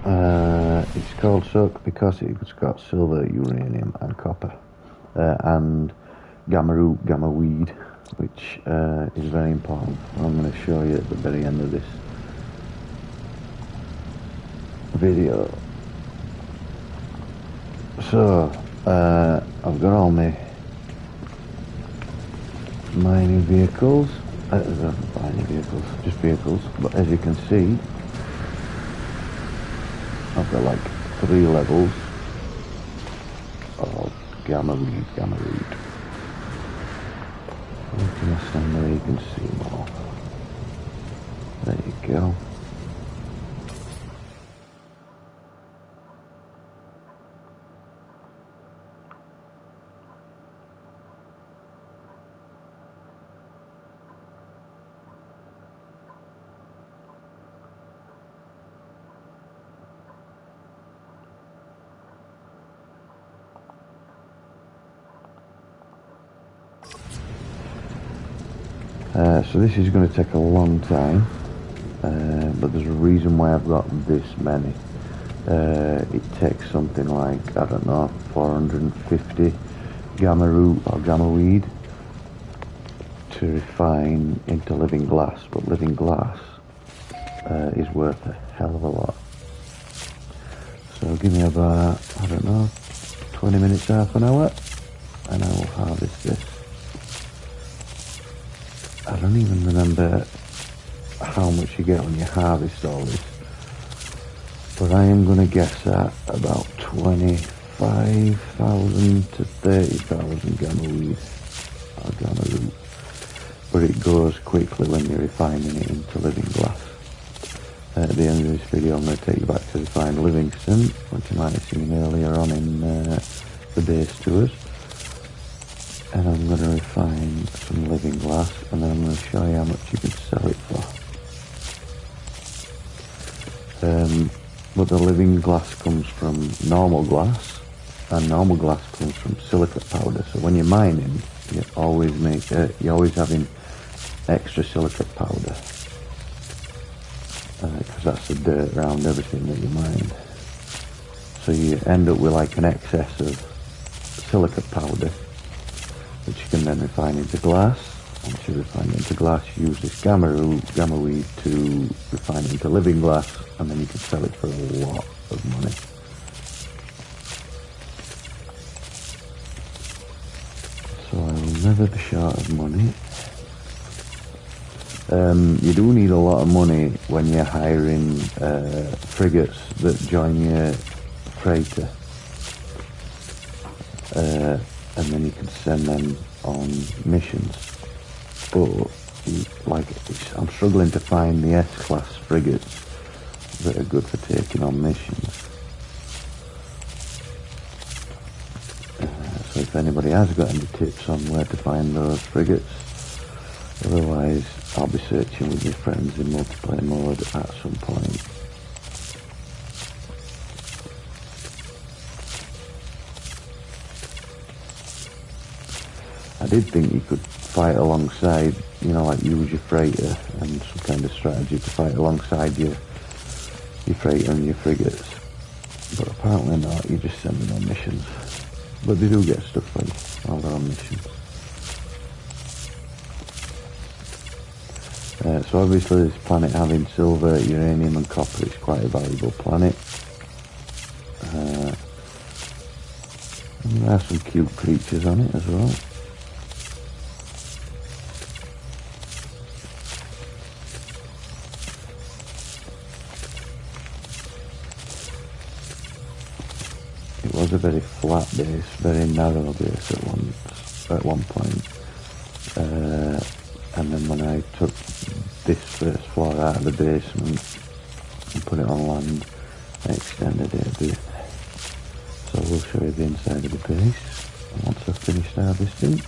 It's called SUC because it's got silver, uranium and copper, and gamma root, gamma weed, which is very important. I'm going to show you at the very end of this video. So I've got all my mining vehicles, just vehicles, but as you can see I've got like 3 levels of gamma weed, gamma root. Can I stand there? You can see more. There you go. So this is going to take a long time, but there's a reason why I've got this many. It takes something like, I don't know, 450 gamma root or gamma weed to refine into living glass, but living glass is worth a hell of a lot. So give me about, I don't know, 20 minutes, half an hour, and I will harvest this. I don't even remember how much you get when you harvest all this, but I am going to guess at about 25,000 to 30,000 gamma weed or gamma root, but it goes quickly when you're refining it into living glass. At the end of this video I'm going to take you back to refine Livingston, which you might have seen earlier on in the base tours. And I'm going to refine some living glass, and then I'm going to show you how much you can sell it for. But the living glass comes from normal glass, and normal glass comes from silicate powder. So when you're mining, you always having extra silicate powder, because that's the dirt around everything that you mine. So you end up with like an excess of silicate powder, which you can then refine into glass. Once you refine it into glass, you use this gamma root, gamma weed to refine it into living glass, and then you can sell it for a lot of money. So I will never be short of money. You do need a lot of money when you're hiring frigates that join your freighter. And then you can send them on missions. But I'm struggling to find the S-class frigates that are good for taking on missions. So if anybody has got any tips on where to find those frigates, otherwise I'll be searching with my friends in multiplayer mode at some point. I did think you could fight alongside, like use your freighter and some kind of strategy to fight alongside your freighter and your frigates. But apparently not, you just send them on missions. But they do get stuff for you while they're on missions. So obviously this planet having silver, uranium and copper is quite a valuable planet. And there are some cute creatures on it as well. It was a very flat base, very narrow base at one point. And then when I took this first floor out of the basement and put it on land, I extended it a bit. So we'll show you the inside of the base once I've finished harvesting.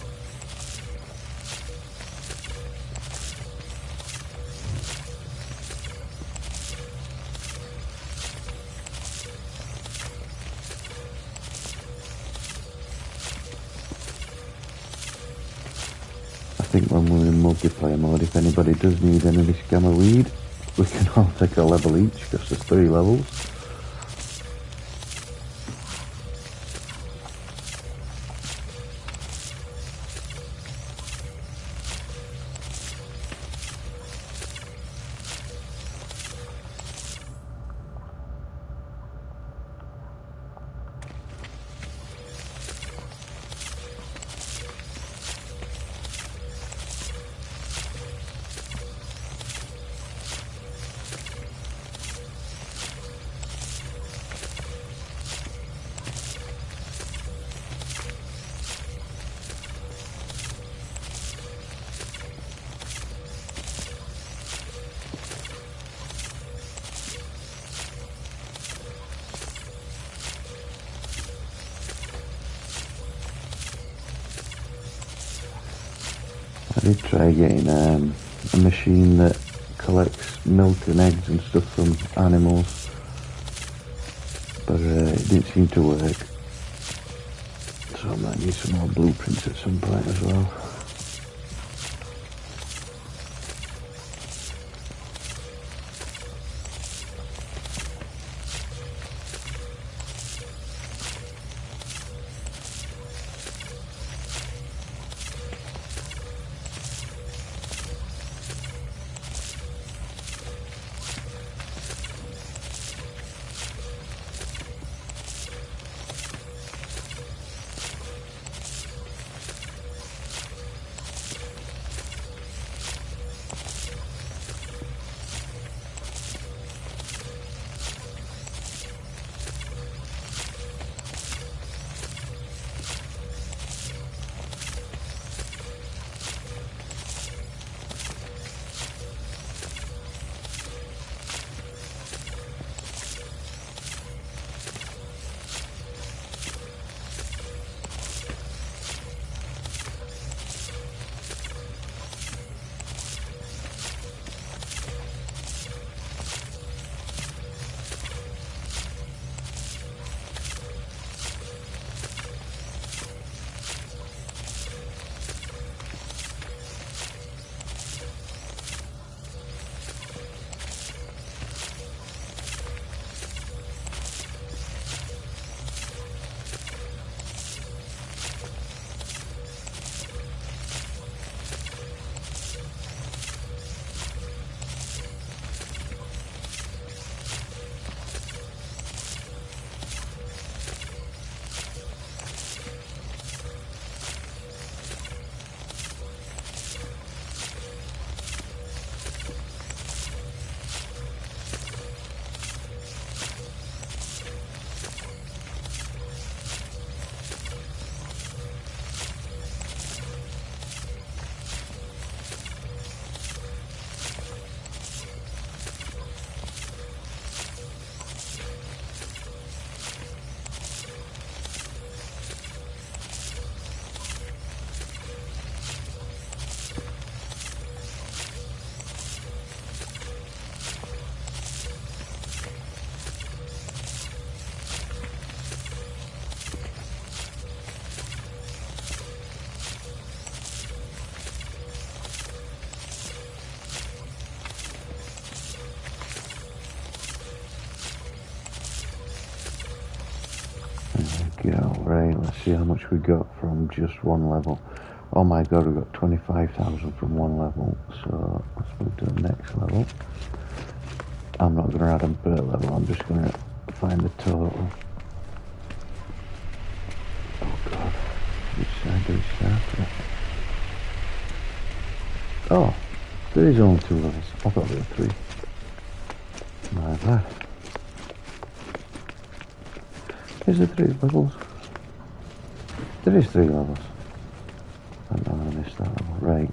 I think when we're in multiplayer mode, if anybody does need any of this gamma weed, we can all take a level each, because there's 3 levels. did try getting a machine that collects milk and eggs and stuff from animals, but it didn't seem to work. So I might need some more blueprints at some point as well. Right, let's see how much we got from just one level. Oh my god, we got 25,000 from one level. So let's move to the next level. I'm not going to add them per level, I'm just going to find the total. Oh god, which side do we start at? Oh, there is only 2 levels. I thought there were 3. My bad. Is there 3 levels? There is 3 levels. I don't know, I missed that level. Right.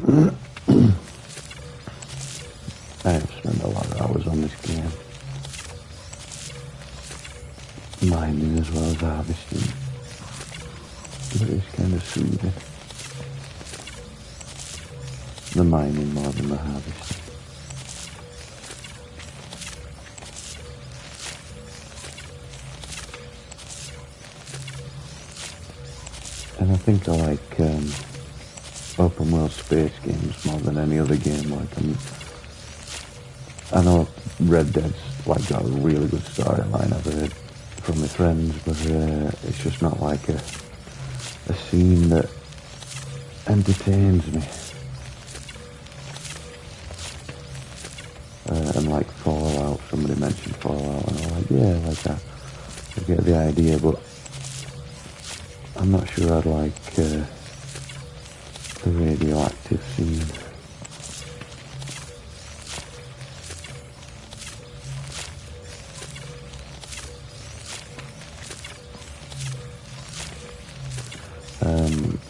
I have spent a lot of hours on this game. Mining as well as harvesting. But it's kind of soothing. The mining more than the harvesting. And I think I like open world space games more than any other game. Like I know Red Dead's like got a really good storyline, I've heard from my friends, but it's just not like a scene that entertains me. And like Fallout, somebody mentioned Fallout, and I'm like, yeah, like I get the idea, but I'm not sure I'd like the radioactive scene.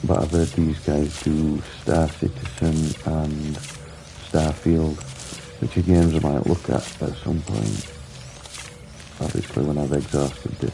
But I've heard these guys do Star Citizen and Starfield, which are games I might look at some point, obviously when I've exhausted this.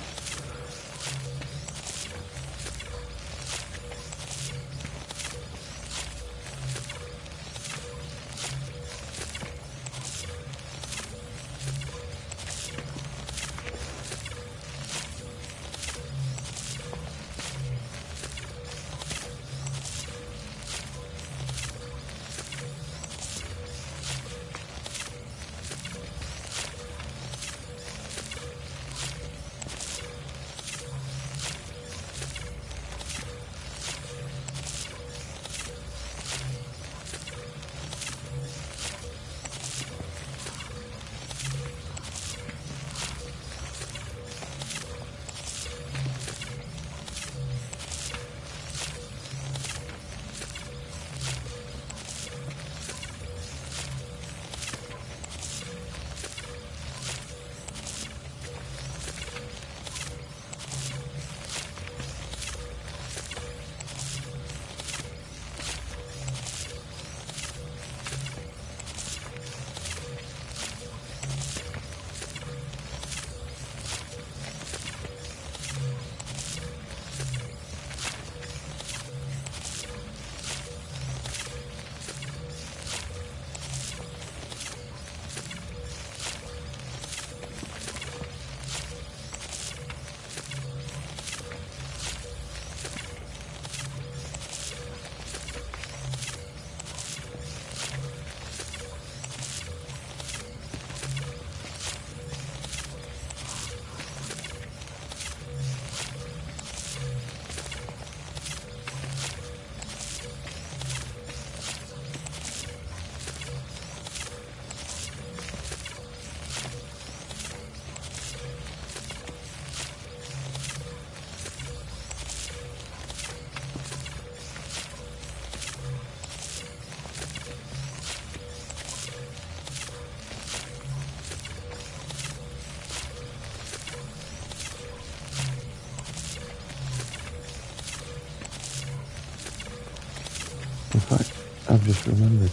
In fact, I've just remembered,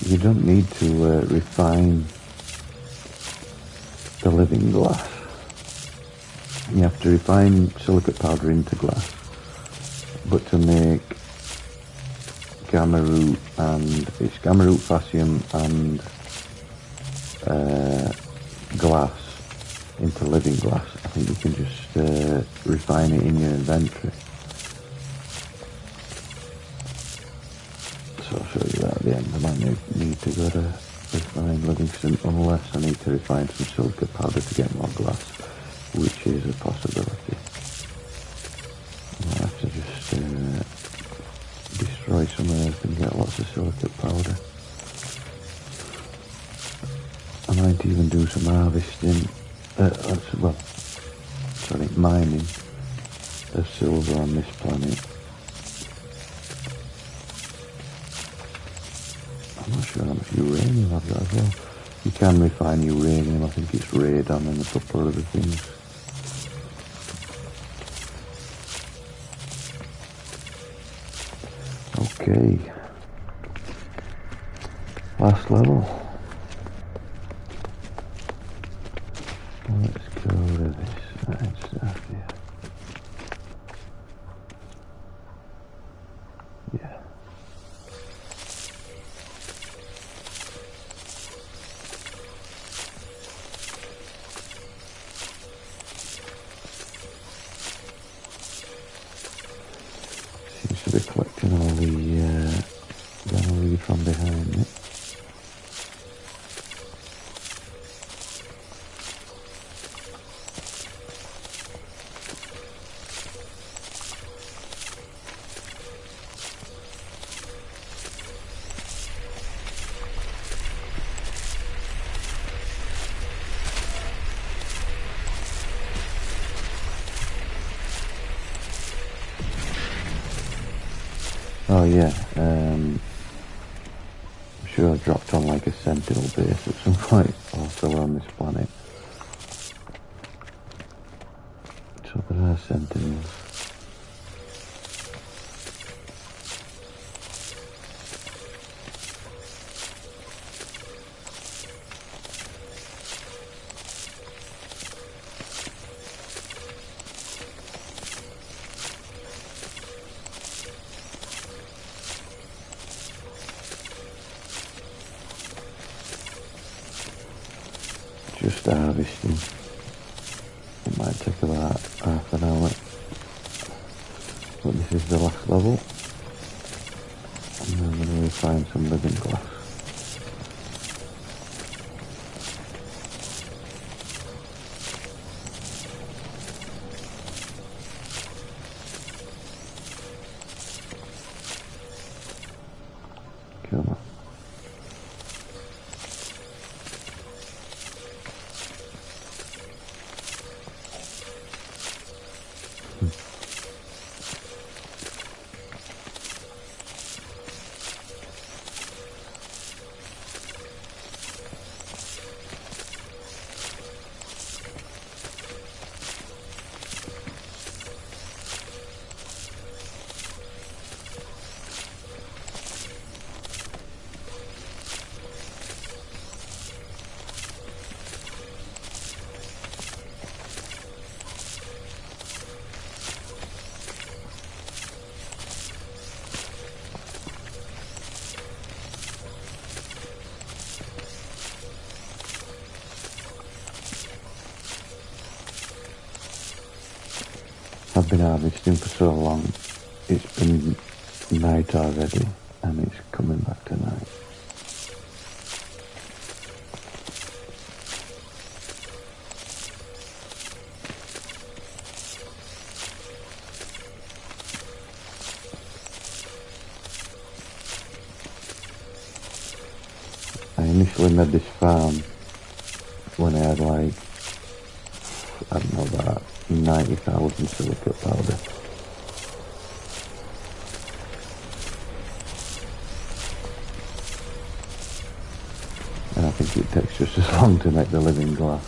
you don't need to refine the living glass. You have to refine silicate powder into glass, but to make gamma root, and it's gamma root, fascium and glass into living glass. I think you can just refine it in your inventory. So I'll show you that at the end. I might need to go to refine Livingston unless I need to refine some silicate powder to get more glass, which is a possibility. I might have to just destroy some earth and get lots of silicate powder. I might even do some harvesting, mining of silver on this planet. I'm not sure how much uranium I've got as well. You can refine uranium, I think it's radon and a couple of other things. Okay. Last level. Let's go to this side stuff here. Yeah. Seems to be collecting all the gallery from behind it. Oh yeah, I'm sure I dropped on like a sentinel base at some point also on this planet. So there are sentinels. Just harvesting. It might take about half an hour. But this is the last level. And I'm going to refine some living glass. Come on. I've been harvesting for so long, it's been night already, and it's coming back to night. I initially made this farm when I had like, I don't know, about 90,000 silicate powder. And I think it takes just as long to make the living glass.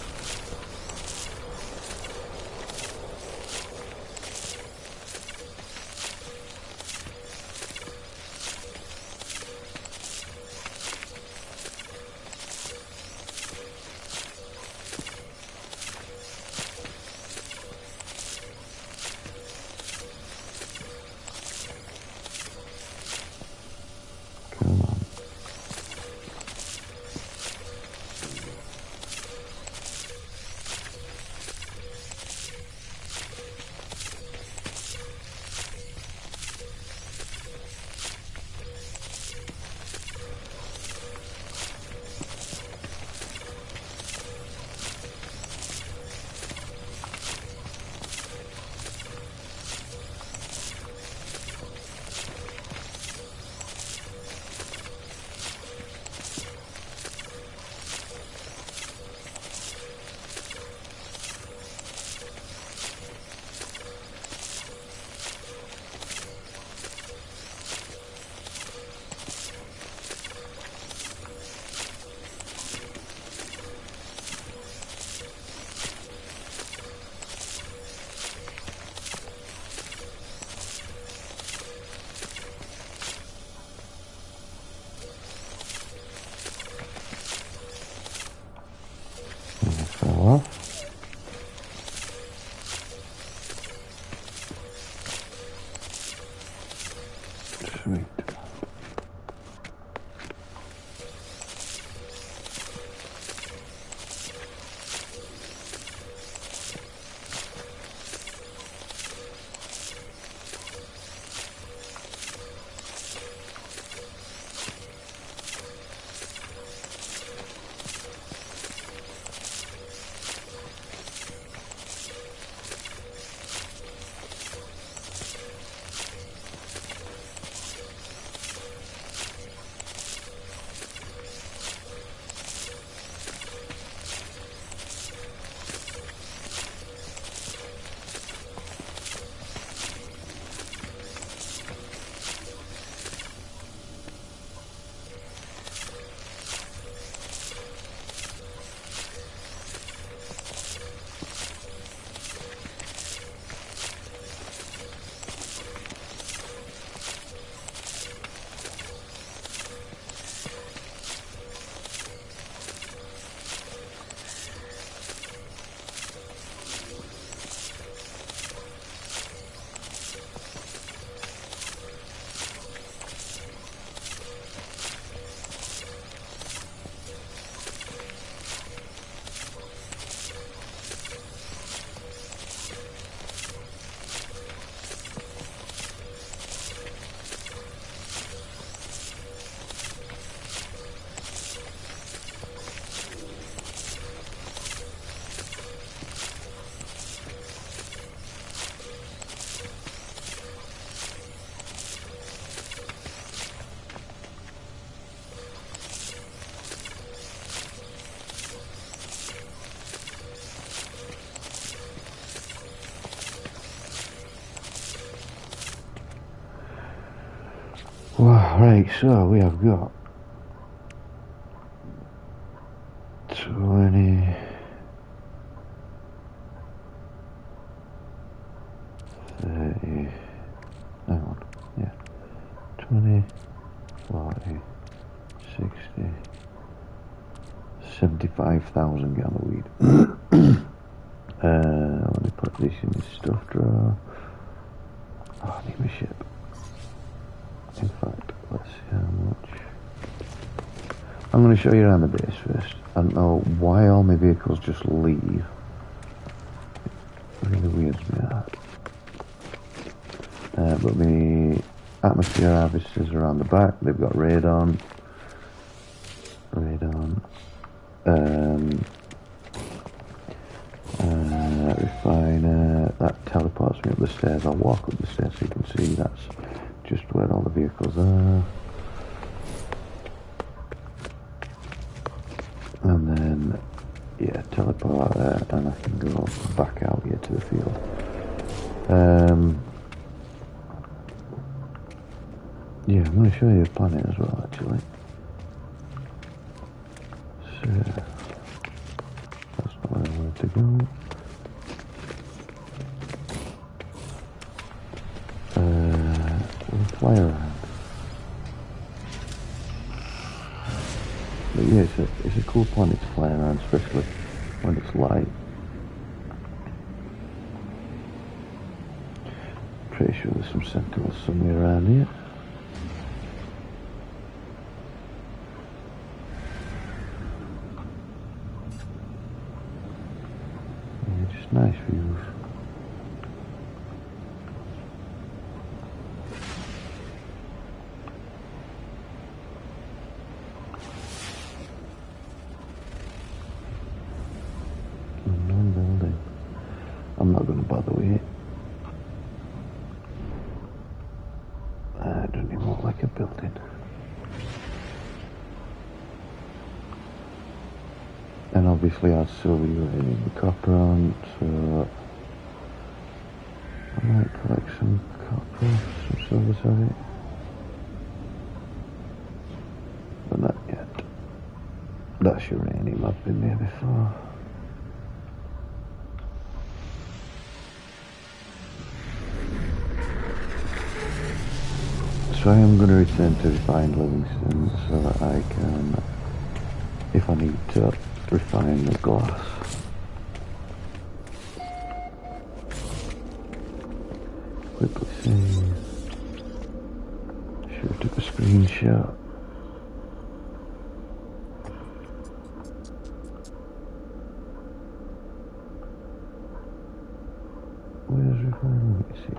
Come on. Right, so we have got 20, 30, hang on, yeah, 20, 40, 60, 75,000 gallon of weed. Let me put this in the stuff drawer. Oh, I need my ship. In fact, let's see how much. I'm going to show you around the base first. I don't know why all my vehicles just leave. It really weirds me out. But the atmosphere harvesters are on the back. They've got radon. Refiner. That teleports me up the stairs. I'll walk up the stairs so you can see that's just where all the vehicles are. And then, yeah, teleport and I can go back out here to the field. Yeah, I'm going to show you the planet as well, actually. So, that's not where I wanted to go. We'll fly around. But yeah, it's a cool planet to fly around, especially when it's light. Pretty sure there's some sentinels somewhere around here. Yeah, just nice views. Non-building. I'm not going to bother with it. I don't even look like a building. And obviously I'd still be using the copper on, so I might collect some copper, some silver, sorry. But not yet. That's uranium, I've been there before. So I am going to return to refined Livingston so that I can, if I need to, refine the glass. Quickly save. Should have took a screenshot. Where's refining? Let me see.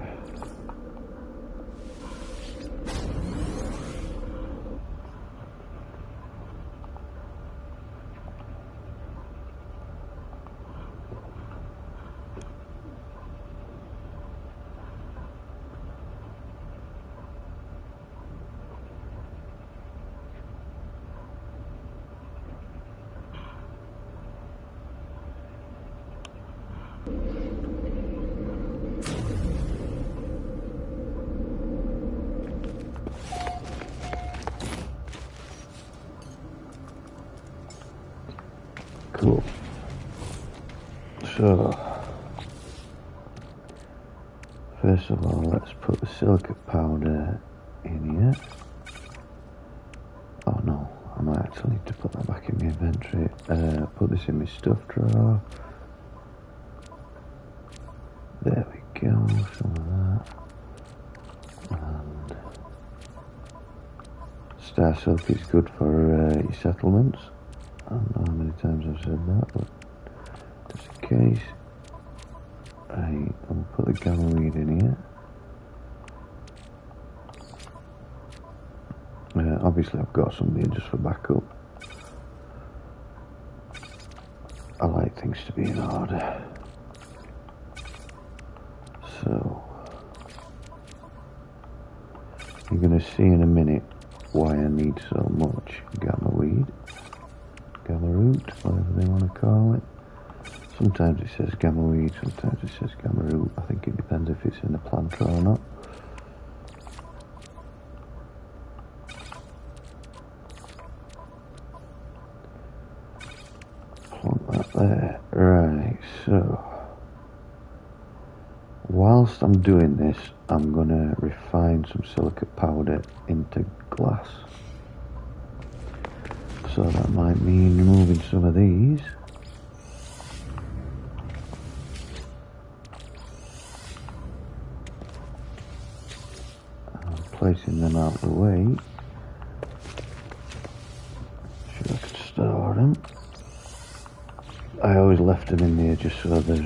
Cool. So, first of all, let's put the silica powder in here. Oh no, I might actually need to put that back in my inventory. Put this in my stuff drawer. There we go, some of that. And star silk is good for your settlements. I don't know how many times I've said that, but just in case. Right, I'll put the gamma weed in here. Obviously I've got some here just for backup. I like things to be in order. So, you're going to see in a minute why I need so much gamma weed. Gamma root, whatever they want to call it. Sometimes it says gamma weed, sometimes it says gamma root. I think it depends if it's in the plant or not. there. Right, so whilst I'm doing this, I'm gonna refine some silicate powder into glass. So that might mean removing some of these. And placing them out of the way. Sure I could store them. I always left them in there just so that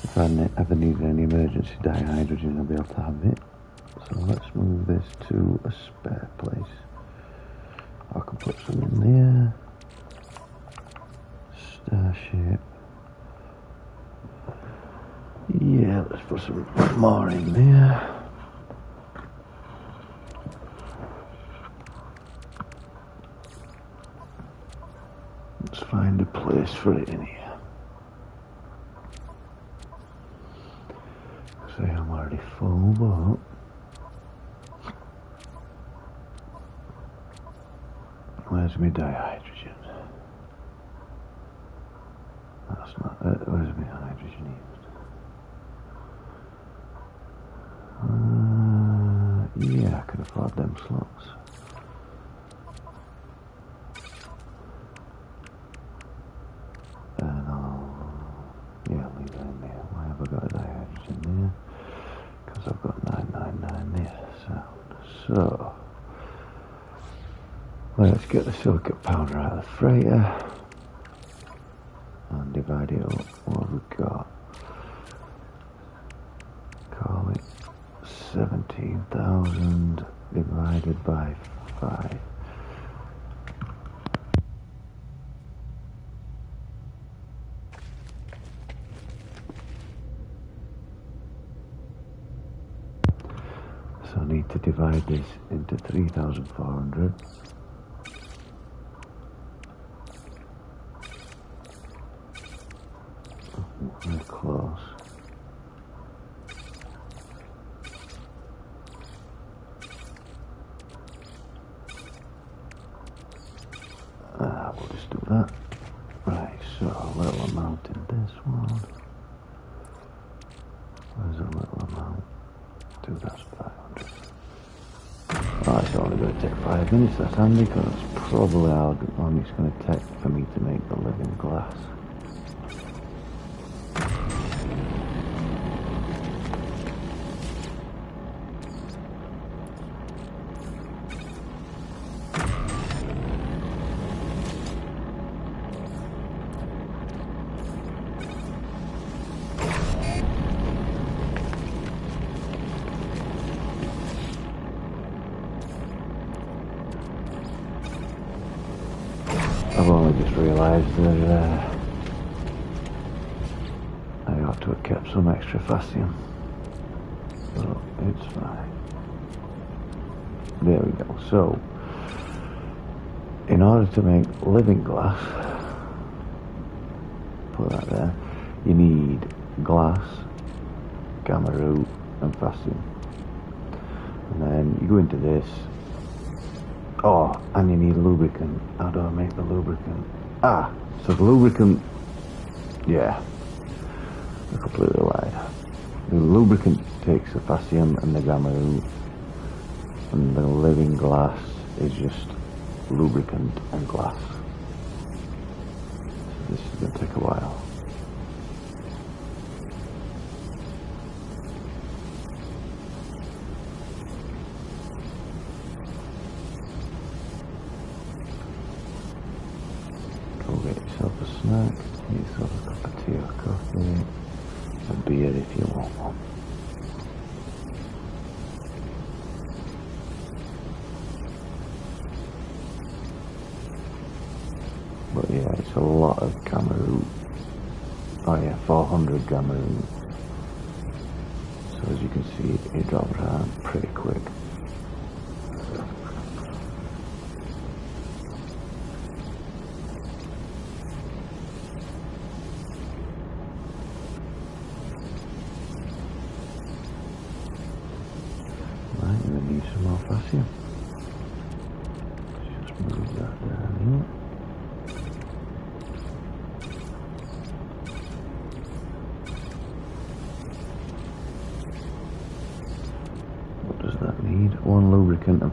if I ever needed any emergency dihydrogen, I'll be able to have it. So let's move this to a spare place. I can put some in there. Star shape. Yeah, let's put some more in there. Let's find a place for it in here. See, I'm already full, but where's my dihydrogen? That's not it. Where's my hydrogen used? Yeah, I can afford them slots. And leave that in there. Why have I got a dihydrogen there? Because I've got 999 there. So let's get the silicate powder out of the freighter and divide it up. What have we got? Call it 17,000 divided by 5. So I need to divide this into 3,400. Very close. We'll just do that. Right, so a little amount in this one. Where's a little amount? 2,500. Oh, it's only going to take 5 minutes, that's handy, because that's probably how long it's going to take for me to make the living glass. I've only just realised that I ought to have kept some extra fascium, but it's fine. There we go. So, in order to make living glass, put that there, you need glass, gamma root and fascium. And then you go into this. Oh, and you need lubricant. How do I make the lubricant? So the lubricant, yeah, I completely lied. The lubricant takes the fascium and the gamma root, and the living glass is just lubricant and glass. So this is going to take a while. Get yourself a snack, get yourself a cup of tea or coffee, a beer if you want one. But yeah, it's a lot of gamma root. Oh yeah, 400 gamma root. So as you can see, it drops out pretty quick. Some more fascium. Just move that down here.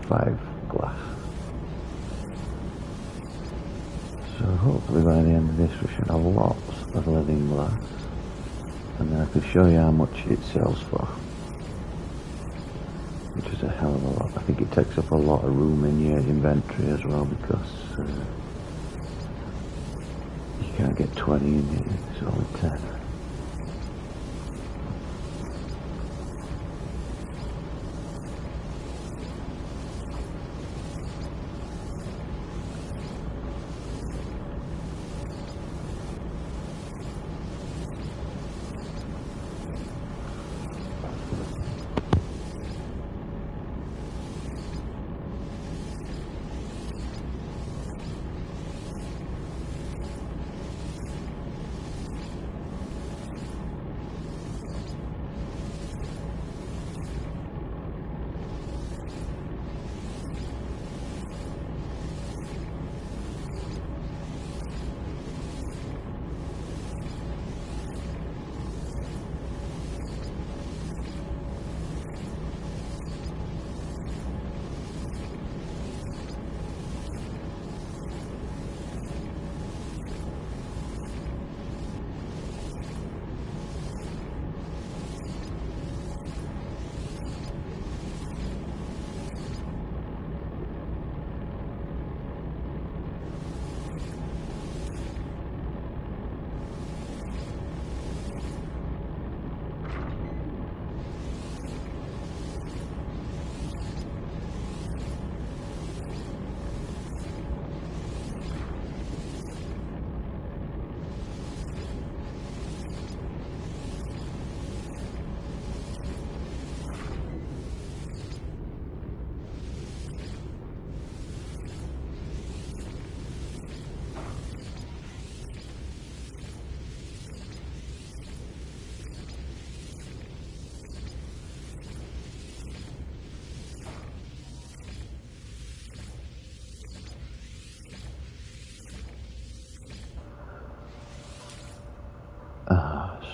25 glass. So hopefully by the end of this we should have lots of living glass, and then I can show you how much it sells for, which is a hell of a lot. I think it takes up a lot of room in your inventory as well, because you can't get 20 in here, it's only 10.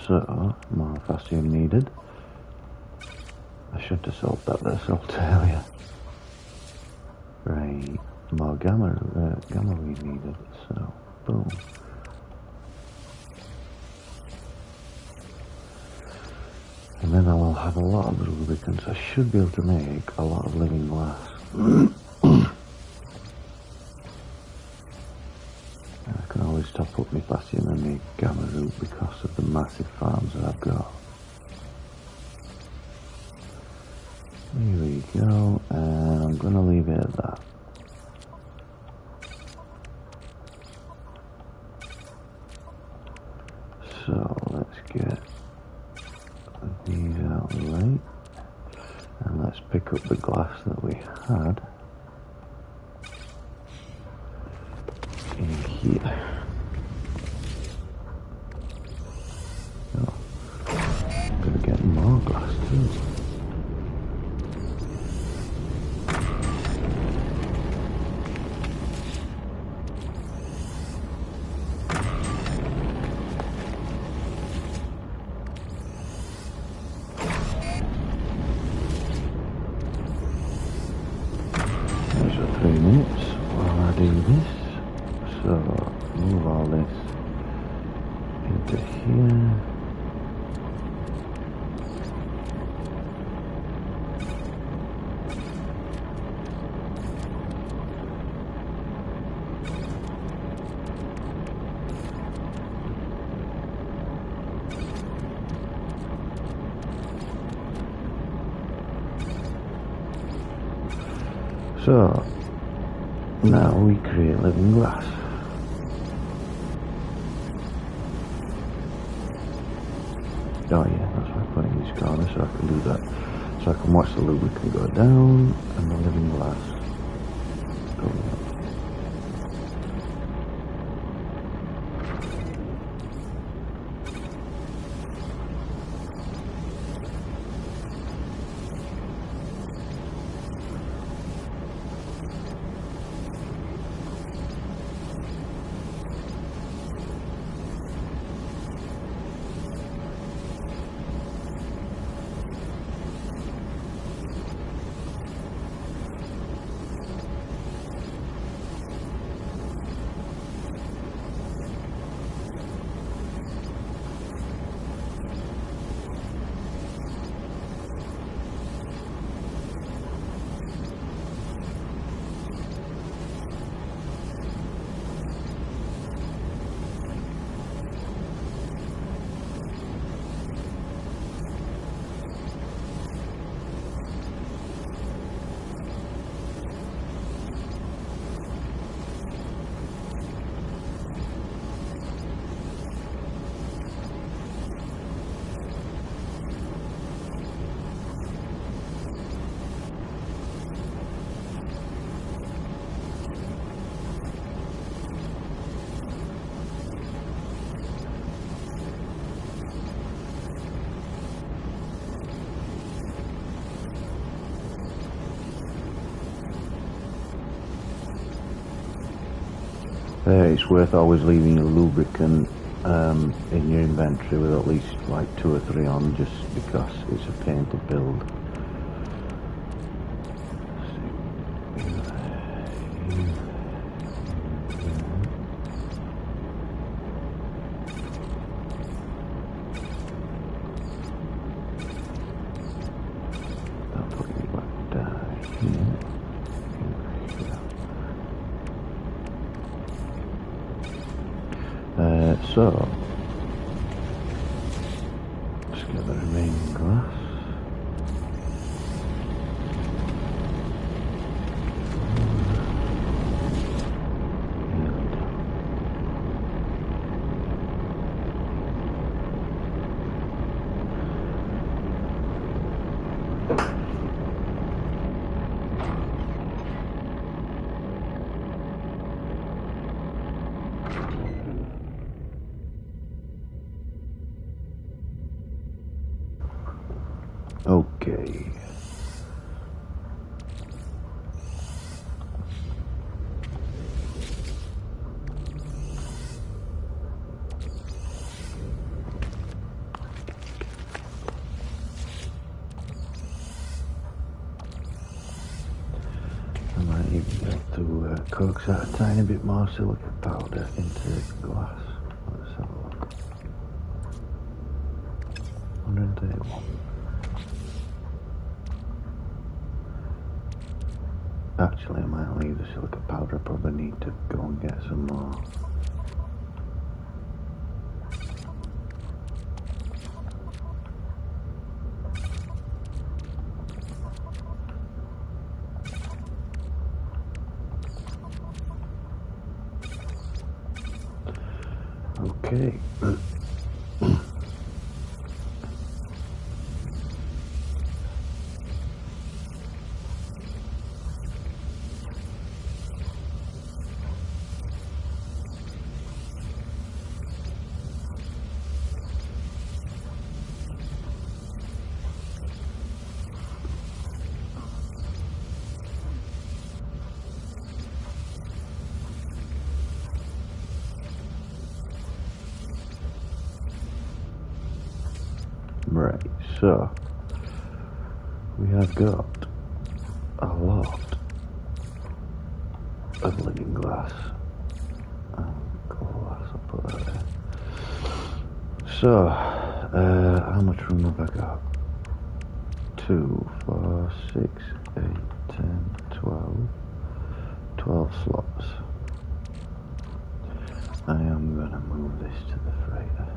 So, more potassium needed. I should have sold that salt earlier. Right, more gamma weed needed, so boom. And then I'll have a lot of lubricants. I should be able to make a lot of living glass. I can always top up my potassium and my gamma root because of the massive farms that I've got. Here we go, and I'm going to leave it at that. So let's get these out of the way, and let's pick up the glass that we had in here. Oh, gonna get more glass too. There's 3 minutes while I do this. So move all this into here. So now we create living glass. Oh yeah, that's why I put it in this corner, so I can do that. So I can watch the lubricant go down and the living glass go up. It's worth always leaving your lubricant in your inventory with at least like 2 or 3 on, just because it's a pain to build. So, let's get the remaining glass. Okay. I might even be able to coax out a tiny bit more silica powder into the glass. Let's have a look. 131. Actually, I might leave the silica powder. I probably need to go and get some more. Okay. Right, so we have got a lot of living glass and glass. I'll put that there. So, how much room have I got? 2, 4, 6, 8, 10, 12. 12 slots. I am going to move this to the freighter.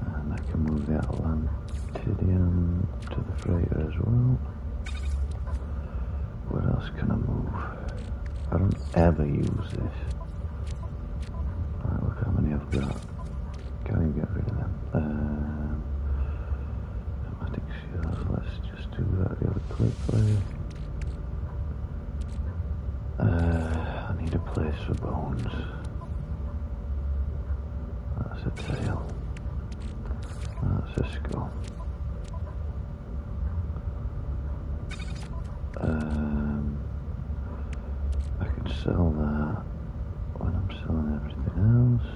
And I can move the Atlantidium to the freighter as well. What else can I move? I don't ever use this. Alright, look how many I've got. Can't even get rid of them. Pneumatic seals, let's just do that really quickly. I need a place for bones. That's a tail. That's a skull. I can sell that when I'm selling everything else.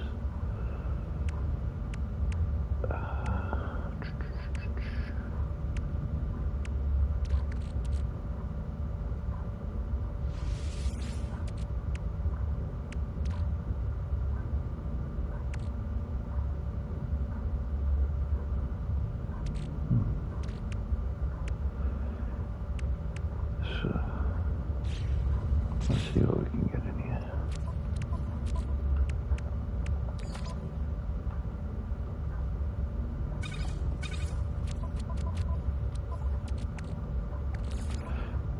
Let's see what we can get in here.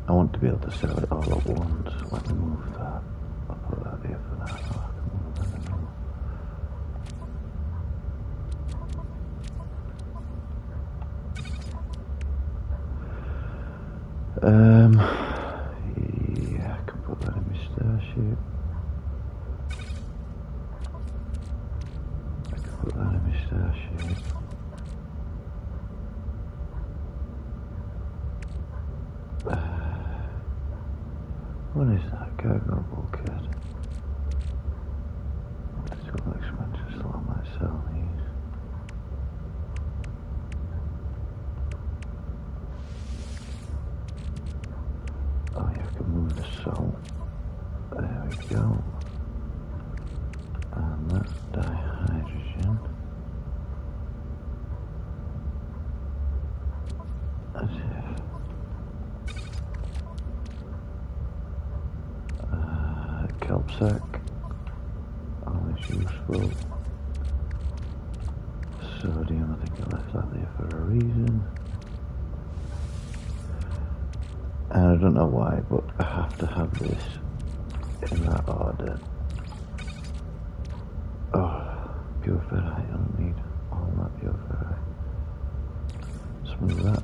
I want to be able to sell it all at once. Let me move that. I'll put that here for that. Oh, I can move that as well. Yeah, I can put that in my starship. I can put that in my starship. What is that? Cargo bulkhead. It's too expensive, so I might sell these. Oh, you can move the salt. There we go. And that's dihydrogen. That's it. Kelp sack. Always useful. Sodium, I think I left that there for a reason. And I don't know why, but I have to have this in that order. Oh, pure ferrite, I don't need all that pure ferrite. Smooth that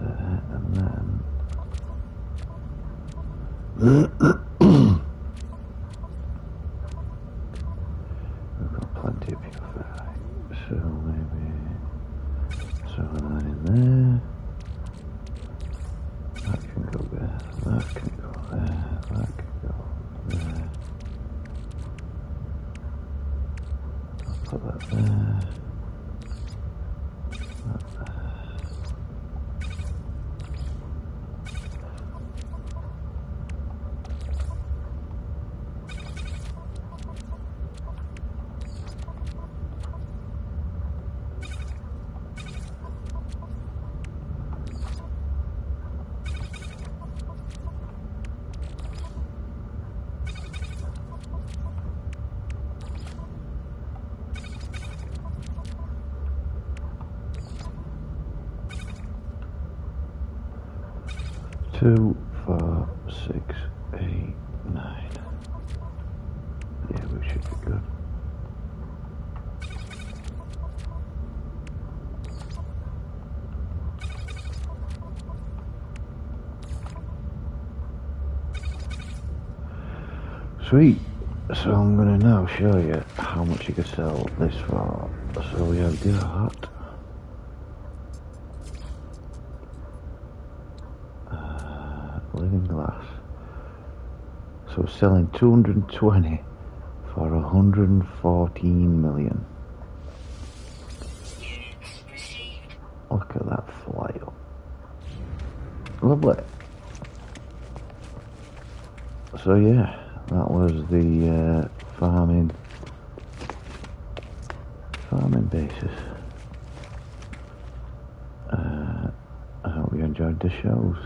there, and then we've got plenty of pure ferrite, so maybe throw that in there. That can go there, that can go there, that can go there. I'll put that there. That there. 2, 4, 6, 8, 9. Yeah, we should be good. Sweet. So I'm going to now show you how much you could sell this for. So we have got living glass. So selling 220 for 114 million. Look at that fly up. Lovely. So yeah, that was the farming basis. I hope you enjoyed the shows.